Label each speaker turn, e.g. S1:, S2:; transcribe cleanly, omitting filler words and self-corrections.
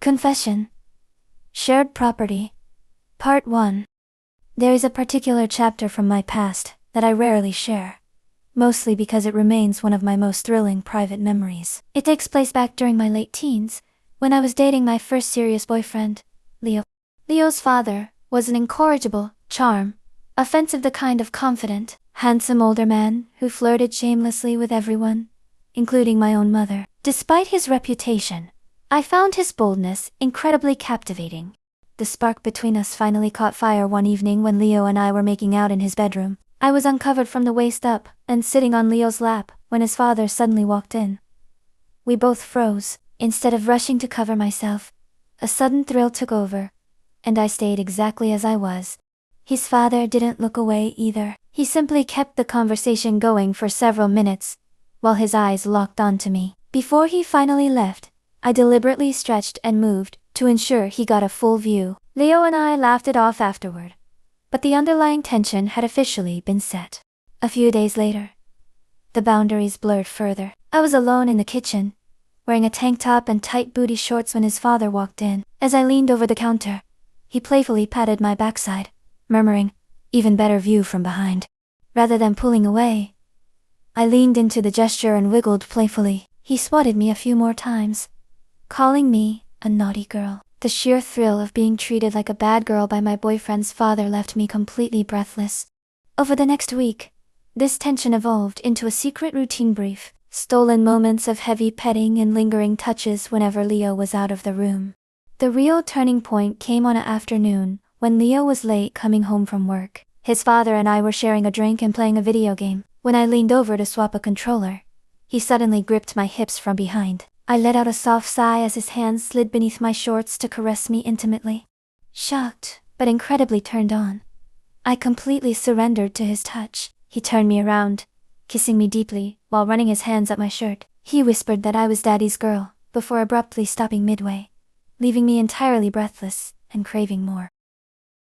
S1: Confession. Shared Property. Part 1. There is a particular chapter from my past that I rarely share, mostly because it remains one of my most thrilling private memories. It takes place back during my late teens, when I was dating my first serious boyfriend, Leo. Leo's father was an incorrigible charm, offensive the kind of confident, handsome older man who flirted shamelessly with everyone, including my own mother. Despite his reputation, I found his boldness incredibly captivating. The spark between us finally caught fire one evening when Leo and I were making out in his bedroom. I was uncovered from the waist up and sitting on Leo's lap when his father suddenly walked in. We both froze. Instead of rushing to cover myself, a sudden thrill took over, and I stayed exactly as I was. His father didn't look away either. He simply kept the conversation going for several minutes, while his eyes locked onto me. Before he finally left, I deliberately stretched and moved to ensure he got a full view. Leo and I laughed it off afterward, but the underlying tension had officially been set. A few days later, the boundaries blurred further. I was alone in the kitchen, wearing a tank top and tight booty shorts when his father walked in. As I leaned over the counter, he playfully patted my backside, murmuring, "Even better view from behind." Rather than pulling away, I leaned into the gesture and wiggled playfully. He swatted me a few more times, calling me a naughty girl. The sheer thrill of being treated like a bad girl by my boyfriend's father left me completely breathless. Over the next week, this tension evolved into a secret routine brief, stolen moments of heavy petting and lingering touches whenever Leo was out of the room. The real turning point came on an afternoon when Leo was late coming home from work. His father and I were sharing a drink and playing a video game. When I leaned over to swap a controller, he suddenly gripped my hips from behind. I let out a soft sigh as his hands slid beneath my shorts to caress me intimately. Shocked, but incredibly turned on, I completely surrendered to his touch. He turned me around, kissing me deeply while running his hands up my shirt. He whispered that I was daddy's girl, before abruptly stopping midway, leaving me entirely breathless and craving more.